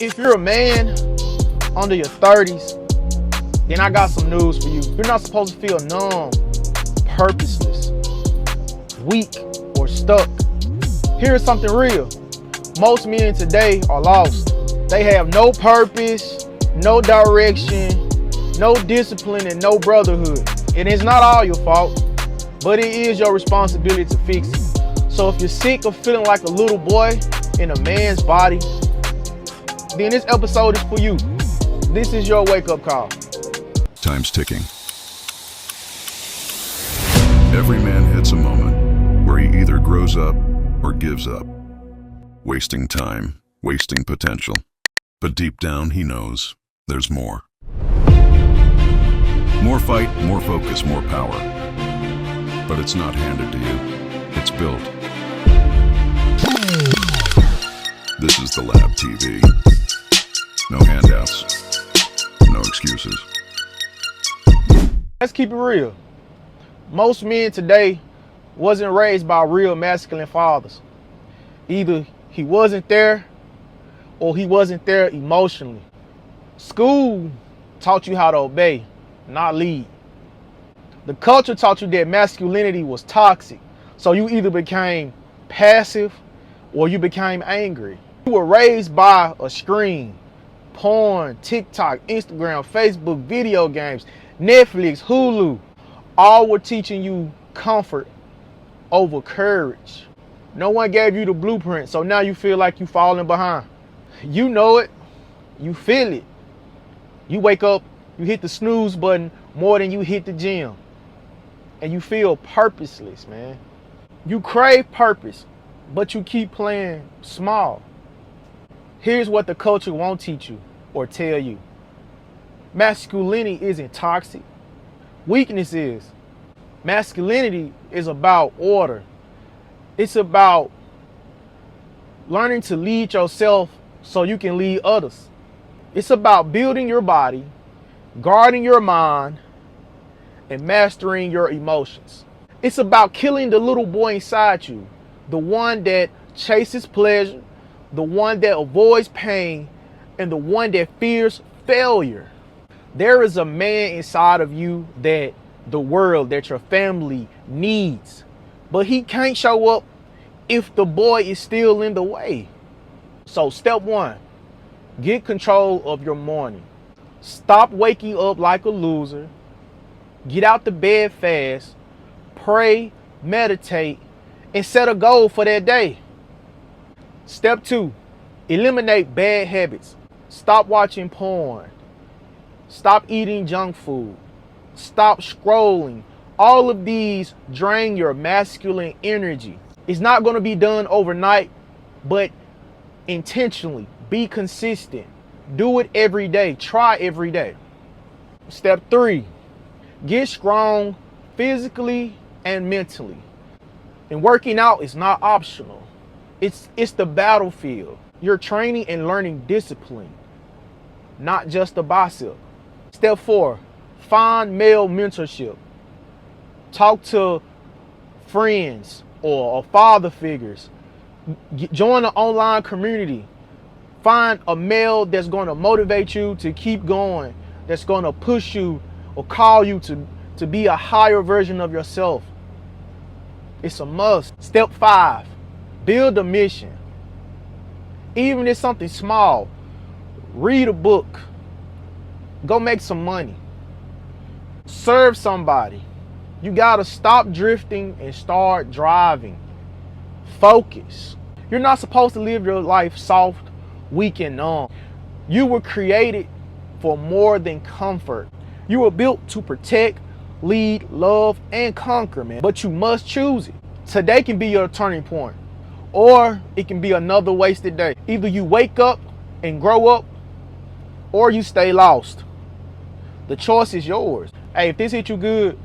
If you're a man under your 30s, then I got some news for you. You're not supposed to feel numb, purposeless, weak, or stuck. Here's something real. Most men today are lost. They have no purpose, no direction, no discipline, and no brotherhood. And it's not all your fault, but it is your responsibility to fix it. So if you're sick of feeling like a little boy in a man's body, then this episode is for you. This is your wake-up call. Time's ticking. Every man hits a moment where he either grows up or gives up. Wasting time, wasting potential. But deep down, he knows there's more. More fight, more focus, more power. But it's not handed to you. It's built. This is the Lab TV. No handouts. No excuses. Let's keep it real. Most men today wasn't raised by real masculine fathers. Either he wasn't there or he wasn't there emotionally. School taught you how to obey, not lead. The culture taught you that masculinity was toxic, so you either became passive or you became angry. You were raised by a screen, porn, TikTok, Instagram, Facebook, video games, Netflix, Hulu. All were teaching you comfort over courage. No one gave you the blueprint, so now you feel like you're falling behind. You know it, you feel it. You wake up, you hit the snooze button more than you hit the gym. And you feel purposeless, man. You crave purpose, but you keep playing small. Here's what the culture won't teach you or tell you. Masculinity isn't toxic. Weakness is. Masculinity is about order. It's about learning to lead yourself so you can lead others. It's about building your body, guarding your mind, and mastering your emotions. It's about killing the little boy inside you, the one that chases pleasure, the one that avoids pain, and the one that fears failure. There is a man inside of you that the world, that your family needs, but he can't show up if the boy is still in the way. So step one, get control of your morning. Stop waking up like a loser. Get out the bed fast, pray, meditate, and set a goal for that day. Step two, eliminate bad habits. Stop watching porn. Stop eating junk food. Stop scrolling. All of these drain your masculine energy. It's not going to be done overnight, but intentionally. Be consistent. Do it every day. Try every day. Step three, get strong physically and mentally. And working out is not optional. It's the battlefield. You're training and learning discipline, not just a bicep. Step four, find male mentorship. Talk to friends or father figures. Join an online community. Find a male that's going to motivate you to keep going, that's going to push you or call you to be a higher version of yourself. It's a must. Step five, build a mission. Even if it's something small, read a book, go make some money, serve somebody. You gotta stop drifting and start driving. Focus. You're not supposed to live your life soft, weak, and numb. You were created for more than comfort. You were built to protect, lead, love, and conquer, man. But you must choose it. Today can be your turning point, or it can be another wasted day. Either you wake up and grow up, or you stay lost. The choice is yours. Hey, if this hit you good,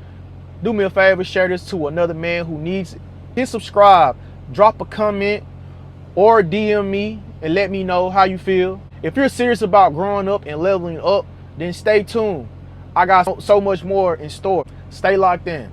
do me a favor, share this to another man who needs it. Hit subscribe, drop a comment, or DM me and let me know how you feel. If you're serious about growing up and leveling up, then stay tuned. I got so much more in store. Stay locked in.